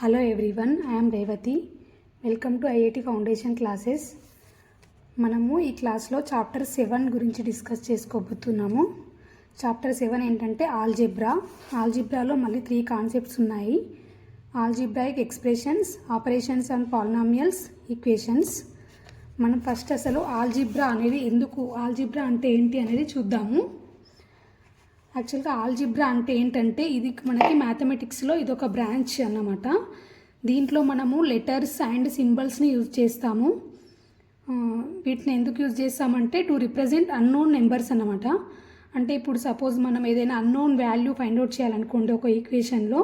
Hello everyone, I'm Revathi. Welcome to IIT foundation classes. మనము ఈ క్లాస్లో చాప్టర్ 7 గురించి డిస్కస్ చేసుకోబోతున్నాము. చాప్టర్ 7 ఏంటంటే ఆల్జిబ్రాలో మళ్ళీ 3 కాన్సెప్ట్స్ ఉన్నాయి. Algebraic expressions, operations and polynomials, equations. మనం ఫస్ట్ అసలు ఆల్జిబ్రా అంటే ఏంటి అనేది చూద్దాము. యాక్చువల్గా ఆల్జిబ్రా అంటే ఏంటంటే ఇది మనకి మ్యాథమెటిక్స్లో ఇది ఒక బ్రాంచ్ అన్నమాట. దీంట్లో మనము లెటర్స్ అండ్ సింబల్స్ని యూజ్ చేస్తాము. వీటిని ఎందుకు యూజ్ చేస్తామంటే టు రిప్రజెంట్ అన్నోన్ నెంబర్స్ అన్నమాట. అంటే ఇప్పుడు సపోజ్ మనం ఏదైనా అన్నోన్ వాల్యూ ఫైండ్ అవుట్ చేయాలనుకోండి ఒక ఈక్వేషన్లో,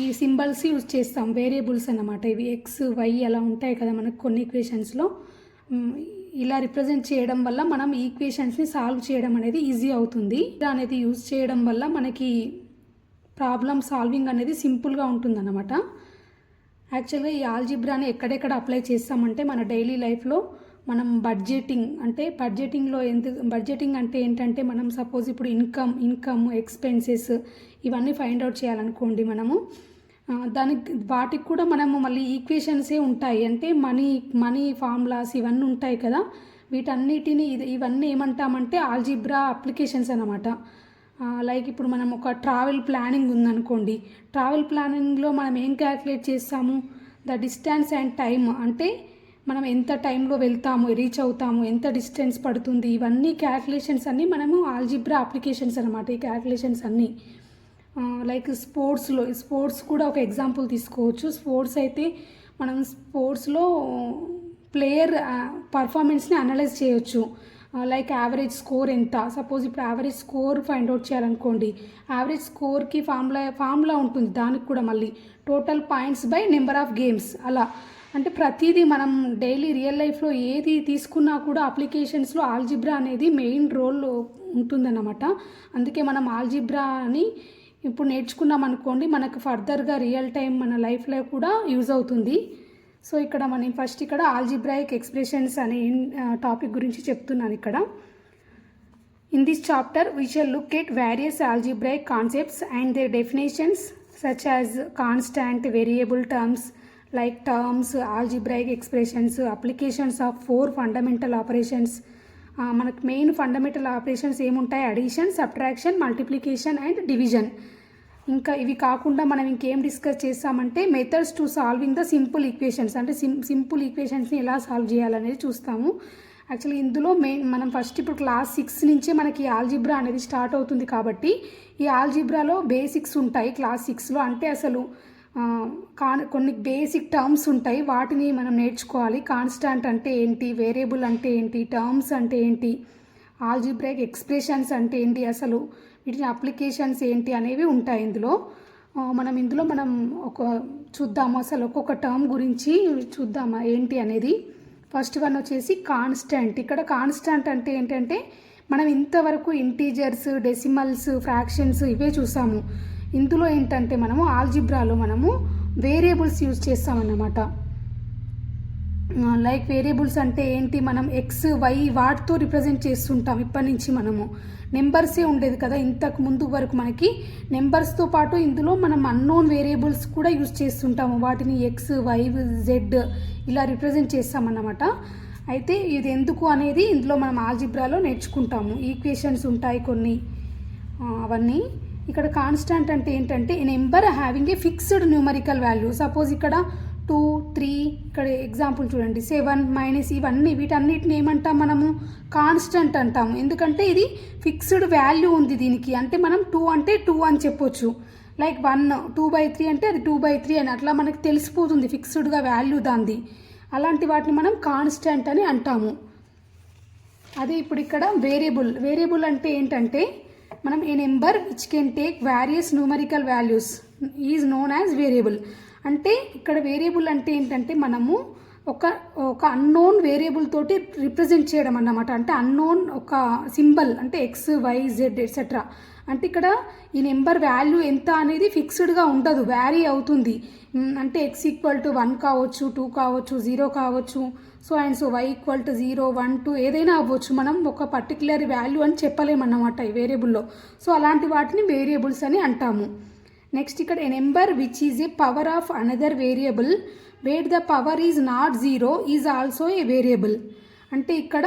ఈ సింబల్స్ యూజ్ చేస్తాం. వేరియబుల్స్ అన్నమాట ఇవి, ఎక్స్ వై అలా ఉంటాయి కదా మనకు కొన్ని ఈక్వేషన్స్లో. ఇలా రిప్రజెంట్ చేయడం వల్ల మనం ఈక్వేషన్స్ని సాల్వ్ చేయడం అనేది ఈజీ అవుతుంది. అనేది యూజ్ చేయడం వల్ల మనకి ప్రాబ్లమ్ సాల్వింగ్ అనేది సింపుల్గా ఉంటుందన్నమాట. యాక్చువల్గా ఈ ఆల్జిబ్రాని ఎక్కడెక్కడ అప్లై చేస్తామంటే మన డైలీ లైఫ్లో మనం బడ్జెటింగ్ అంటే ఏంటంటే మనం సపోజ్ ఇప్పుడు ఇన్కమ్ ఎక్స్పెన్సెస్ ఇవన్నీ ఫైండ్ అవుట్ చేయాలనుకోండి మనము, వాటికి కూడా మనము మళ్ళీ ఈక్వేషన్సే ఉంటాయి. అంటే మనీ ఫార్ములాస్ ఇవన్నీ ఉంటాయి కదా, వీటన్నిటిని ఇవన్నీ ఏమంటామంటే ఆల్జిబ్రా అప్లికేషన్స్ అన్నమాట. లైక్ ఇప్పుడు మనం ఒక ట్రావెల్ ప్లానింగ్ ఉందనుకోండి, ట్రావెల్ ప్లానింగ్లో మనం ఏం క్యాల్కులేట్ చేస్తాము, ద డిస్టెన్స్ అండ్ టైమ్. అంటే మనం ఎంత టైంలో వెళ్తాము, రీచ్ అవుతాము, ఎంత డిస్టెన్స్ పడుతుంది, ఇవన్నీ క్యాల్కులేషన్స్ అన్నీ మనము ఆల్జిబ్రా అప్లికేషన్స్ అన్నమాట. ఈ క్యాల్కులేషన్స్ అన్నీ లైక్ స్పోర్ట్స్ కూడా ఒక ఎగ్జాంపుల్ తీసుకోవచ్చు. స్పోర్ట్స్ అయితే మనం స్పోర్ట్స్లో ప్లేయర్ పర్ఫార్మెన్స్ని అనలైజ్ చేయొచ్చు. లైక్ యావరేజ్ స్కోర్ ఎంత, సపోజ్ ఇప్పుడు యావరేజ్ స్కోర్ ఫైండ్ అవుట్ చేయాలనుకోండి, యావరేజ్ స్కోర్కి ఫార్ములా ఉంటుంది. దానికి కూడా మళ్ళీ total points by number of games. అలా అంటే ప్రతిదీ మనం డైలీ రియల్ లైఫ్లో ఏది తీసుకున్నా కూడా అప్లికేషన్స్లో ఆల్జిబ్రా అనేది మెయిన్ రోల్ ఉంటుందన్నమాట. అందుకే మనం ఆల్జిబ్రాని ఇప్పుడు నేర్చుకున్నాం అనుకోండి, మనకు ఫర్దర్గా రియల్ టైం మన లైఫ్లో కూడా యూజ్ అవుతుంది. సో ఇక్కడ మనం ఫస్ట్ ఇక్కడ ఆల్జిబ్రాయిక్ ఎక్స్ప్రెషన్స్ అనే టాపిక్ గురించి చెప్తున్నాను. ఇక్కడ in this chapter we shall look at various algebraic concepts and their definitions such as constant, variable terms like terms, algebraic expressions, applications of 4 fundamental operations. మనకు main fundamental operations ఏముంటాయి, addition, subtraction, multiplication and division. ఇంకా ఇవి కాకుండా మనం ఇంకేం discuss చేస్తామంటే methods to solving the simple equations. అంటే simple ఈక్వేషన్స్ని ఎలా సాల్వ్ చేయాలనేది చూస్తాము. యాక్చువల్లీ ఇందులో మనం ఫస్ట్ ఇప్పుడు క్లాస్ 6 నుంచే మనకి ఆల్జిబ్రా అనేది స్టార్ట్ అవుతుంది. కాబట్టి ఈ ఆల్జిబ్రాలో బేసిక్స్ ఉంటాయి క్లాస్ 6లో. అంటే అసలు కొన్ని బేసిక్ టర్మ్స్ ఉంటాయి, వాటిని మనం నేర్చుకోవాలి. కాన్స్టాంట్ అంటే ఏంటి, వేరియబుల్ అంటే ఏంటి, టర్మ్స్ అంటే ఏంటి, ఆల్జిబ్రాయిక్ ఎక్స్ప్రెషన్స్ అంటే ఏంటి, అసలు వీటిని అప్లికేషన్స్ ఏంటి అనేవి ఉంటాయి ఇందులో. మనం చూద్దాము, అసలు ఒక్కొక్క టర్మ్ గురించి చూద్దామా ఏంటి అనేది. ఫస్ట్ వన్ వచ్చేసి కాన్స్టాంట్. ఇక్కడ కాన్స్టాంట్ అంటే ఏంటంటే మనం ఇంతవరకు ఇంటీజర్స్, డెసిమల్స్, ఫ్రాక్షన్స్ ఇవే చూసాము. ఇందులో ఏంటంటే మనము ఆల్జిబ్రాలో మనము వేరియబుల్స్ యూజ్ చేస్తామన్నమాట. లైక్ వేరియబుల్స్ అంటే ఏంటి, మనం ఎక్స్ వై వాటితో రిప్రజెంట్ చేస్తుంటాం. ఇప్పటి నుంచి మనము నెంబర్సే ఉండేది కదా ఇంతకు ముందు వరకు, మనకి నెంబర్స్తో పాటు ఇందులో మనం అన్నోన్ వేరియబుల్స్ కూడా యూజ్ చేస్తుంటాము. వాటిని ఎక్స్ వై జెడ్ ఇలా రిప్రజెంట్ చేస్తామన్నమాట. అయితే ఇది ఎందుకు అనేది ఇందులో మనం ఆల్జిబ్రాలో నేర్చుకుంటాము. ఈక్వేషన్స్ ఉంటాయి కొన్ని, అవన్నీ. ఇక్కడ కాన్స్టాంట్ అంటే ఏంటంటే a number having a fixed numerical value. Suppose ఇక్కడ 2, 3, ఇక్కడ ఎగ్జాంపుల్ చూడండి 7, మైనస్ ఇవన్నీ, వీటన్నిటిని ఏమంటాం మనము, కాన్స్టాంట్ అంటాము. ఎందుకంటే ఇది ఫిక్స్డ్ వాల్యూ ఉంది దీనికి. అంటే మనం 2 అంటే 2 అని చెప్పొచ్చు. లైక్ 1 2/3 అంటే అది 2/3 అని అట్లా మనకు తెలిసిపోతుంది ఫిక్స్డ్గా వాల్యూ దాంది. అలాంటి వాటిని మనం కాన్స్టాంట్ అని అంటాము. అదే ఇప్పుడు ఇక్కడ వేరియబుల్ అంటే ఏంటంటే మనం a number which can take various numerical values is known as variable. అంటే ఇక్కడ వేరియబుల్ అంటే ఏంటంటే మనము ఒక అన్నోన్ వేరియబుల్ తోటి రిప్రజెంట్ చేయడం అన్నమాట. అంటే అన్నోన్ ఒక సింబల్ అంటే ఎక్స్ వై జెడ్ ఎట్సెట్రా. అంటే ఇక్కడ ఈ నెంబర్ వాల్యూ ఎంత అనేది ఫిక్స్డ్గా ఉండదు, వ్యారీ అవుతుంది. అంటే x = 1 కావచ్చు, 2 కావచ్చు, 0 కావచ్చు, సో అండ్ సో y = 0, 1, 2 ఏదైనా అవ్వచ్చు. మనం ఒక పర్టికులర్ వాల్యూ అని చెప్పలేమన్నమాట ఈ వేరియబుల్లో. సో అలాంటి వాటిని వేరియబుల్స్ అని అంటాము. నెక్స్ట్ ఇక్కడ a number which is a power of another variable where the power is not 0 is also a variable. అంటే ఇక్కడ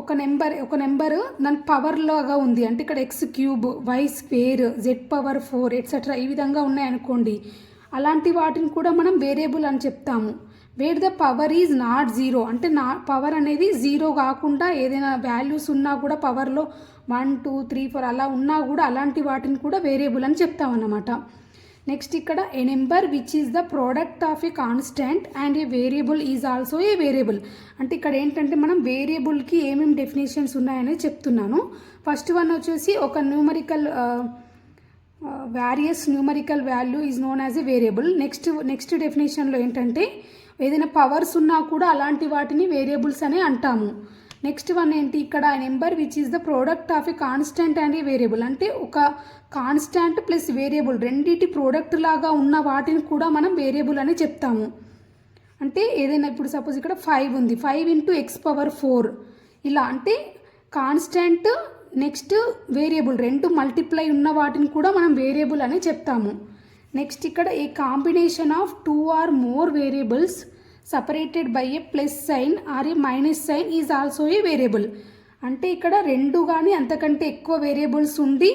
ఒక నెంబర్ దానికి పవర్ లాగా ఉంది, అంటే ఇక్కడ x cube, y square, z power 4 etcetera ఈ విధంగా ఉన్నాయనుకోండి, అలాంటి వాటిని కూడా మనం వేరియబుల్ అని చెప్తాము. Wear the power is not 0 అంటే పవర్ అనేది 0 కాకుండా ఏదైనా వాల్యూస్ ఉన్నా కూడా పవర్లో 1 2 3 4 అలా ఉన్నా కూడా అలాంటి వాటిని కూడా వేరియబుల్ అని చెప్తామన్నమాట. నెక్స్ట్ ఇక్కడ a number which is the product of a constant and a variable is also a variable. అంటే ఇక్కడ ఏంటంటే మనం వేరియబుల్కి ఏమేమి డెఫినేషన్స్ ఉన్నాయనేది చెప్తున్నాను. ఫస్ట్ వన్ వచ్చేసి ఒక numerical various numerical value is known as a variable. Next డెఫినేషన్లో ఏంటంటే ఏదైనా పవర్స్ ఉన్నా కూడా అలాంటి వాటిని వేరియబుల్స్ అనే అంటాము. నెక్స్ట్ వన్ ఏంటి, ఇక్కడ number which is the product of a constant and a variable. అంటే ఒక కాన్స్టాంట్ ప్లస్ వేరియబుల్ రెండింటి ప్రోడక్ట్ లాగా ఉన్న వాటిని కూడా మనం వేరియబుల్ అని చెప్తాము. అంటే ఏదైనా ఇప్పుడు సపోజ్ ఇక్కడ 5 ఉంది, 5 ఇంటూ ఎక్స్ పవర్ 4 ఇలా, అంటే కాన్స్టాంట్ నెక్స్ట్ వేరియబుల్ రెండు మల్టిప్లై ఉన్న వాటిని కూడా మనం వేరియబుల్ అని చెప్తాము. నెక్స్ట్ ఇక్కడ a combination of 2 or more variables separated by a plus sign or a minus sign is also a variable. అంటే ఇక్కడ రెండు కానీ అంతకంటే ఎక్కువ వేరియబుల్స్ ఉండి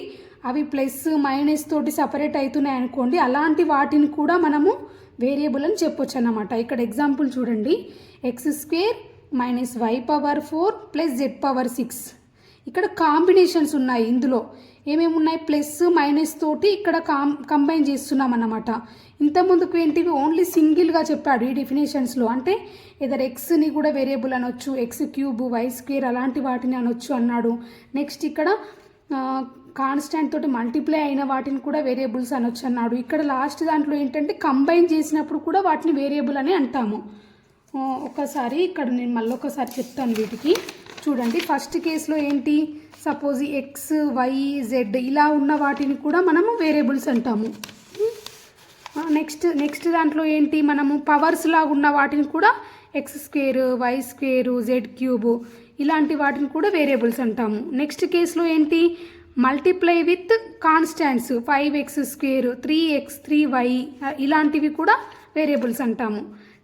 అవి ప్లస్ మైనస్ తోటి సపరేట్ అవుతున్నాయి అనుకోండి, అలాంటి వాటిని కూడా మనము వేరియబుల్ అని చెప్పొచ్చు అన్నమాట. ఇక్కడ ఎగ్జాంపుల్ చూడండి, x square minus y power 4 plus z power 6. ఇక్కడ కాంబినేషన్స్ ఉన్నాయి, ఇందులో ఏమేమి ఉన్నాయి, ప్లస్ మైనస్ తోటి ఇక్కడ కంబైన్ చేస్తున్నాం అన్నమాట. ఇంతకుముందుకు ఏంటివి ఓన్లీ సింగిల్గా చెప్పాడు ఈ డెఫినేషన్స్లో, అంటే ఏదర్ ఎక్స్ని కూడా వేరియబుల్ అనొచ్చు, ఎక్స్ క్యూబ్, వై స్క్వేర్ అలాంటి వాటిని అనొచ్చు అన్నాడు. నెక్స్ట్ ఇక్కడ కాన్స్టాంట్ తోటి మల్టిప్లై అయిన వాటిని కూడా వేరియబుల్స్ అనొచ్చు అన్నాడు. ఇక్కడ లాస్ట్ దాంట్లో ఏంటంటే కంబైన్ చేసినప్పుడు కూడా వాటిని వేరియబుల్ అని అంటాము. ఒకసారి ఇక్కడ నేను మళ్ళీ ఒకసారి చెప్తాను వీటికి. చూడండి, ఫస్ట్ కేసులో ఏంటి, సపోజ్ ఎక్స్, వై, జెడ్ ఇలా ఉన్న వాటిని కూడా మనము వేరియబుల్స్ అంటాము. నెక్స్ట్ దాంట్లో ఏంటి, మనము పవర్స్ లాగా ఉన్న వాటిని కూడా x square, y square, z cube ఇలాంటి వాటిని కూడా వేరియబుల్స్ అంటాము. నెక్స్ట్ కేసులో ఏంటి, multiply with constants 5x square, 3x 3y ఇలాంటివి కూడా వేరియబుల్స్ అంటాము.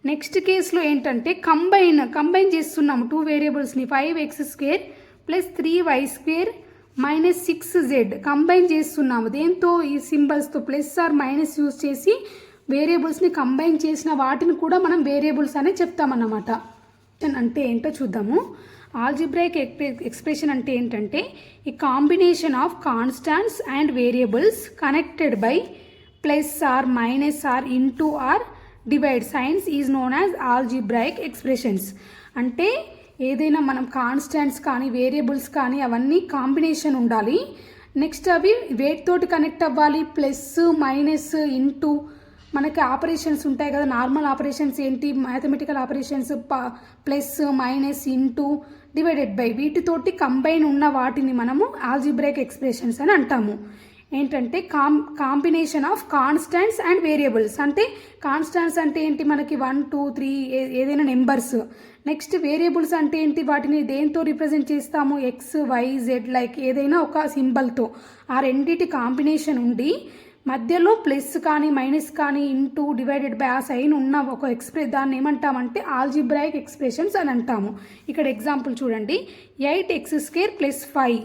నెక్స్ట్ కేసులో ఏంటంటే కంబైన్ చేస్తున్నాము 2 వేరియబుల్స్ని, 5x square plus 3y square minus 6z combine చేస్తున్నాము. దేంతో, ఈ సింబల్స్తో ప్లస్ ఆర్ మైనస్ యూజ్ చేసి వేరియబుల్స్ని కంబైన్ చేసిన వాటిని కూడా మనం వేరియబుల్స్ అనే చెప్తామన్నమాట. అంటే ఏంటో చూద్దాము. ఆల్జిబ్రాయిక్ ఎక్స్ప్రెషన్ అంటే ఏంటంటే ఈ combination of constants and variables connected by plus or minus or into or divide signs is known as algebraic expressions. అంటే ఏదైనా మనం కాన్స్టాంట్స్ కానీ వేరియబుల్స్ కానీ అవన్నీ కాంబినేషన్ ఉండాలి. నెక్స్ట్ అవి వెయిట్ తోటి కనెక్ట్ అవ్వాలి, ప్లస్ మైనస్ ఇంటూ మనకి ఆపరేషన్స్ ఉంటాయి కదా, నార్మల్ ఆపరేషన్స్ ఏంటి, mathematical operations plus minus into divided by వీటితోటి కంబైన్ ఉన్న వాటిని మనము ఆల్జిబ్రాయిక్ ఎక్స్ప్రెషన్స్ అని అంటాము. ఏంటంటే combination of constants and variables. అంటే కాన్స్టాంట్స్ అంటే ఏంటి, మనకి 1 2 3 ఏదైనా నెంబర్స్. నెక్స్ట్ వేరియబుల్స్ అంటే ఏంటి, వాటిని దేంతో రిప్రజెంట్ చేస్తాము, ఎక్స్, వై, జెడ్ లైక్ ఏదైనా ఒక సింబల్తో ఆ రెండింటి కాంబినేషన్ ఉండి మధ్యలో ప్లస్ కానీ మైనస్ కానీ ఇంటూ డివైడెడ్ బై ఆ సైన్ ఉన్న ఒక దాన్ని ఏమంటామంటే ఆల్జిబ్రాయిక్ ఎక్స్ప్రెషన్స్ అని అంటాము. ఇక్కడ ఎగ్జాంపుల్ చూడండి, 8x స్క్వేర్ ప్లస్ 5.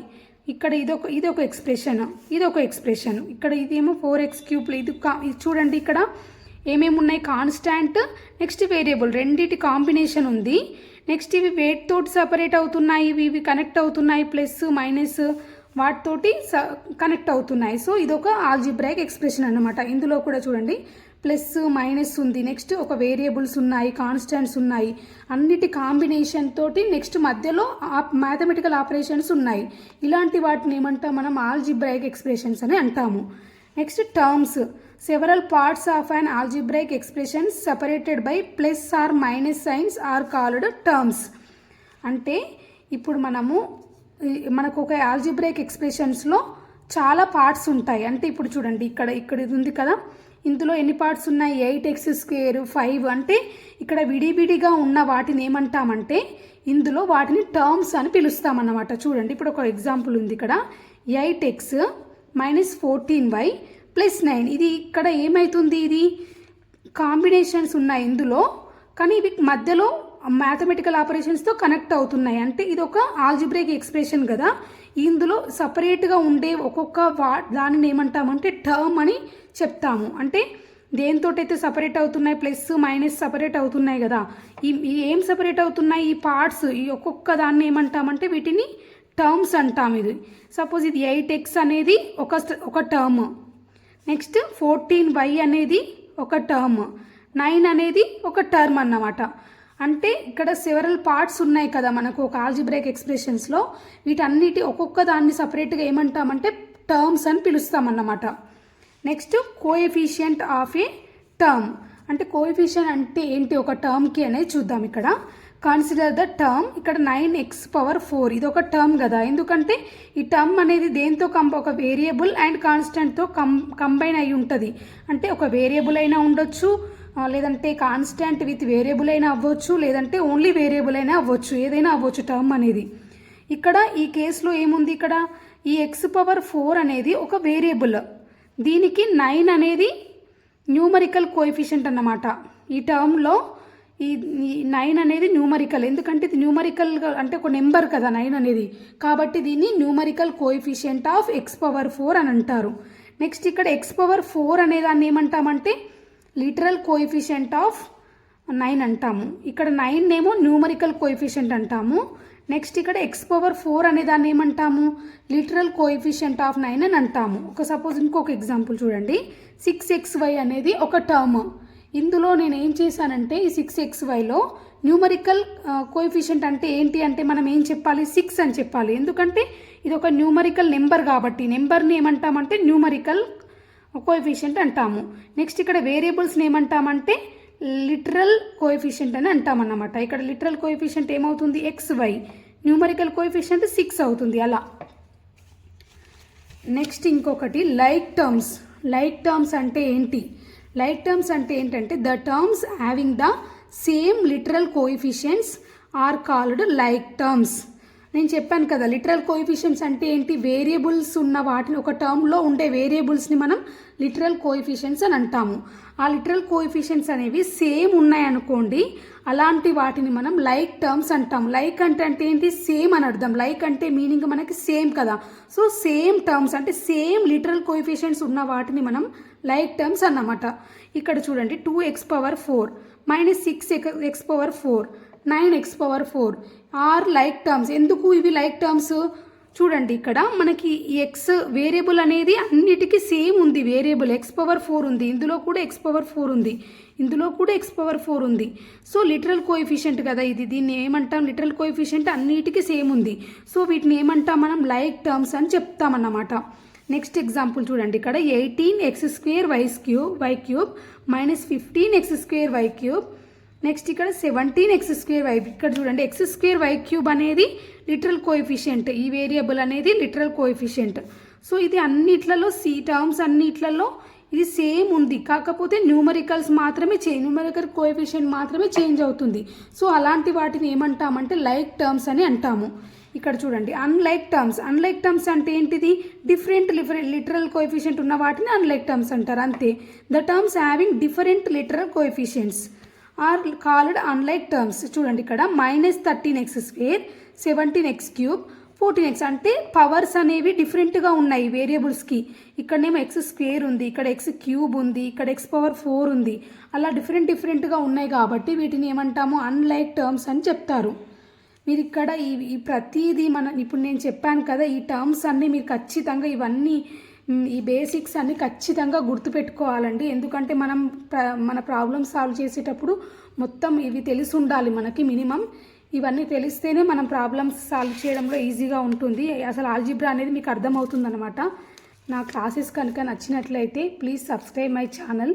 ఇక్కడ ఇదొక ఎక్స్ప్రెషన్, ఇదొక ఎక్స్ప్రెషన్. ఇక్కడ ఇదేమో 4x క్యూబ్. ఇది చూడండి, ఇక్కడ ఏమేమి ఉన్నాయి, కాన్స్టాంట్ నెక్స్ట్ వేరియబుల్ రెండింటి కాంబినేషన్ ఉంది. నెక్స్ట్ ఇవి వెయిట్ తోటి సపరేట్ అవుతున్నాయి, ఇవి కనెక్ట్ అవుతున్నాయి, ప్లస్ మైనస్ వాటితోటి కనెక్ట్ అవుతున్నాయి. సో ఇదొక ఆల్జిబ్రాయిక్ ఎక్స్ప్రెషన్ అన్నమాట. ఇందులో కూడా చూడండి ప్లస్ మైనస్ ఉంది, నెక్స్ట్ ఒక వేరియబుల్స్ ఉన్నాయి, కాన్స్టాంట్స్ ఉన్నాయి, అన్నిటి కాంబినేషన్ తోటి నెక్స్ట్ మధ్యలో మ్యాథమెటికల్ ఆపరేషన్స్ ఉన్నాయి. ఇలాంటి వాటిని ఏమంటాం మనం, ఆల్జిబ్రాయిక్ ఎక్స్ప్రెషన్స్ అని అంటాము. Next terms, several parts of an algebraic expressions separated by plus or minus signs are called terms. అంటే ఇప్పుడు మనకు ఒక ఆల్జిబ్రాయిక్ ఎక్స్ప్రెషన్స్లో చాలా పార్ట్స్ ఉంటాయి. అంటే ఇప్పుడు చూడండి, ఇక్కడ ఇది ఉంది కదా, ఇందులో ఎన్ని పార్ట్స్ ఉన్నాయి, 8x స్క్వేర్ 5. అంటే ఇక్కడ విడివిడిగా ఉన్న వాటిని ఏమంటామంటే ఇందులో వాటిని టర్మ్స్ అని పిలుస్తామన్నమాట. చూడండి, ఇప్పుడు ఒక ఎగ్జాంపుల్ ఉంది ఇక్కడ, 8x మైనస్ 14y +9. ఇది ఇక్కడ ఏమవుతుంది, ఇది కాంబినేషన్స్ ఉన్నాయి ఇందులో, కానీ ఇవి మధ్యలో మ్యాథమెటికల్ ఆపరేషన్స్తో కనెక్ట్ అవుతున్నాయి. అంటే ఇది ఒక ఆల్జిబ్రేక్ ఎక్స్ప్రెషన్ కదా. ఇందులో సపరేట్గా ఉండే ఒక్కొక్క దానిని ఏమంటామంటే టర్మ్ అని చెప్తాము. అంటే దేంతో అయితే సపరేట్ అవుతున్నాయి, ప్లస్ మైనస్ సపరేట్ అవుతున్నాయి కదా, ఈ ఏం సపరేట్ అవుతున్నాయి, ఈ పార్ట్స్, ఈ ఒక్కొక్క దాన్ని ఏమంటామంటే వీటిని టర్మ్స్ అంటాం. ఇది సపోజ్ ఇది 8x అనేది ఒక టర్మ్, నెక్స్ట్ 14y అనేది ఒక టర్మ్, 9 అనేది ఒక టర్మ్ అన్నమాట. అంటే ఇక్కడ సెవరల్ పార్ట్స్ ఉన్నాయి కదా మనకు ఒక ఆల్జిబ్రేక్ ఎక్స్ప్రెషన్స్లో, వీటన్నిటి ఒక్కొక్క దాన్ని సపరేట్గా ఏమంటామంటే టర్మ్స్ అని పిలుస్తామన్నమాట. Next coefficient of a term. అంటే కోఎఫిషియంట్ అంటే ఏంటి ఒక టర్మ్కి అనేది చూద్దాం. ఇక్కడ కన్సిడర్ ద టర్మ్, ఇక్కడ 9x⁴ ఇది ఒక టర్మ్ కదా, ఎందుకంటే ఈ టర్మ్ అనేది దేంతో ఒక వేరియబుల్ అండ్ కాన్స్టెంట్తో కంబైన్ అయి ఉంటుంది. అంటే ఒక వేరియబుల్ అయినా ఉండొచ్చు, లేదంటే కాన్స్టెంట్ విత్ వేరియబుల్ అయినా అవ్వచ్చు, లేదంటే ఓన్లీ వేరియబుల్ అయినా అవ్వచ్చు, ఏదైనా అవ్వచ్చు టర్మ్ అనేది. ఇక్కడ ఈ కేసులో ఏముంది, ఇక్కడ ఈ x⁴ అనేది ఒక వేరియబుల్, దీనికి 9 అనేది న్యూమరికల్ కోఎఫిషియంట్ అన్నమాట. ఈ టర్మ్లో ఈ 9 అనేది న్యూమరికల్, ఎందుకంటే ఇది న్యూమరికల్ అంటే ఒక నెంబర్ కదా 9 అనేది, కాబట్టి దీన్ని న్యూమరికల్ కోఎఫిషియంట్ ఆఫ్ x⁴ అని అంటారు. నెక్స్ట్ ఇక్కడ x⁴ అనే దాన్ని ఏమంటామంటే లిటరల్ కోఎఫిషియంట్ ఆఫ్ 9 అంటాము. ఇక్కడ 9 ఏమో న్యూమరికల్ కోఎఫిషియంట్ అంటాము. నెక్స్ట్ ఇక్కడ x⁴ అనే దాన్ని ఏమంటాము లిటరల్ కోఎఫిషియంట్ ఆఫ్ 9 అని అంటాము. సపోజ్ ఇంకొక ఎగ్జాంపుల్ చూడండి, 6xy అనేది ఒక టర్మ్. ఇందులో నేను ఏం చేశానంటే ఈ 6xyలో న్యూమరికల్ కోఎఫిషియంట్ అంటే ఏంటి అంటే మనం ఏం చెప్పాలి, 6 అని చెప్పాలి, ఎందుకంటే ఇది ఒక న్యూమరికల్ నెంబర్ కాబట్టి నెంబర్ని ఏమంటామంటే న్యూమరికల్ కోఎఫిషియంట్ అంటాము. నెక్స్ట్ ఇక్కడ వేరియబుల్స్ని ఏమంటామంటే లిటరల్ కోఎఫిషియంట్ అని అంటామన్నమాట. ఇక్కడ లిటరల్ కోఎఫిషియంట్ ఏమవుతుంది xy, న్యూమరికల్ కోఎఫిషియంట్ 6 అవుతుంది అలా. నెక్స్ట్ ఇంకొకటి లైక్ టర్మ్స్. లైక్ టర్మ్స్ అంటే ఏంటి, లైక్ టర్మ్స్ అంటే ఏంటంటే the terms having the same literal coefficients are called like terms. నేను చెప్పాను కదా లిటరల్ కోఎఫిషియంట్స్ అంటే ఏంటి, వేరియబుల్స్ ఉన్న వాటిని ఒక టర్మ్లో ఉండే వేరియబుల్స్ని మనం లిటరల్ కోఎఫిషియంట్స్ అని అంటాము. ఆ లిటరల్ కోఎఫిషియంట్స్ అనేవి సేమ్ ఉన్నాయనుకోండి, అలాంటి వాటిని మనం లైక్ టర్మ్స్ అంటాం. లైక్ అంటే ఏంటి, సేమ్ అని అర్థం. లైక్ అంటే మీనింగ్ మనకి సేమ్ కదా, సో సేమ్ టర్మ్స్ అంటే సేమ్ లిటరల్ కోఎఫిషియంట్స్ ఉన్న వాటిని మనం లైక్ టర్మ్స్ అన్నమాట. ఇక్కడ చూడండి 2x⁴ -6x⁴, 9x⁴ are like terms. ఎందుకు ఇవి లైక్ టర్మ్స్ చూడండి, ఇక్కడ మనకి ఈ ఎక్స్ వేరియబుల్ అనేది అన్నిటికీ సేమ్ ఉంది. వేరియబుల్ x⁴ ఉంది, ఇందులో కూడా x⁴ ఉంది, ఇందులో కూడా x⁴ ఉంది. సో లిటరల్ కోఎఫిషియంట్ కదా ఇది, దీన్ని ఏమంటాం లిటరల్ కోఎఫిషియంట్ అన్నిటికీ సేమ్ ఉంది. సో వీటిని ఏమంటాం మనం లైక్ టర్మ్స్ అని చెప్తామన్నమాట. నెక్స్ట్ ఎగ్జాంపుల్ చూడండి, ఇక్కడ 18x² y³ -15x² y³. Next ఇక్కడ 17x² y. ఇక్కడ చూడండి x² y³ అనేది లిటరల్ కోఎఫిషియంట్, ఈ వేరియబుల్ అనేది లిటరల్ కోఎఫిషియంట్. సో ఇది అన్నిట్లలో టర్మ్స్ అన్నిట్లలో ఇది సేమ్ ఉంది, కాకపోతే న్యూమరికల్స్ మాత్రమే న్యూమరికల్ కోఎఫిషియంట్ మాత్రమే చేంజ్ అవుతుంది. సో అలాంటి వాటిని ఏమంటామంటే లైక్ టర్మ్స్ అని అంటాము. ఇక్కడ చూడండి అన్లైక్ టర్మ్స్. అన్లైక్ టర్మ్స్ అంటే ఏంటిది, డిఫరెంట్ లిటరల్ కోఎఫిషియంట్ ఉన్న వాటిని అన్లైక్ టర్మ్స్ అంటారు అంతే. The terms having different literal coefficients are called unlike terms. చూడండి ఇక్కడ -13x², 17x³ 14x అంటే పవర్స్ అనేవి డిఫరెంట్గా ఉన్నాయి వేరియబుల్స్కి. ఇక్కడనేమో x² ఉంది, ఇక్కడ x³ ఉంది, ఇక్కడ x⁴ ఉంది, అలా డిఫరెంట్గా ఉన్నాయి కాబట్టి వీటిని ఏమంటాము అన్లైక్ టర్మ్స్ అని చెప్తారు. మీరు ఇక్కడ ఈ ప్రతిదీ ఇప్పుడు నేను చెప్పాను కదా, ఈ టర్మ్స్ అన్నీ మీరు ఖచ్చితంగా ఇవన్నీ ఈ బేసిక్స్ అన్నీ ఖచ్చితంగా గుర్తుపెట్టుకోవాలండి. ఎందుకంటే మన ప్రాబ్లమ్ సాల్వ్ చేసేటప్పుడు మొత్తం ఇవి తెలిసి ఉండాలి మనకి మినిమం. ఇవన్నీ తెలిస్తేనే మనం ప్రాబ్లమ్స్ సాల్వ్ చేయడంలో ఈజీగా ఉంటుంది. అసలు ఆల్జిబ్రా అనేది మీకు అర్థమవుతుంది అనమాట. నా క్లాసెస్ కనుక నచ్చినట్లయితే ప్లీజ్ సబ్స్క్రైబ్ మై ఛానల్.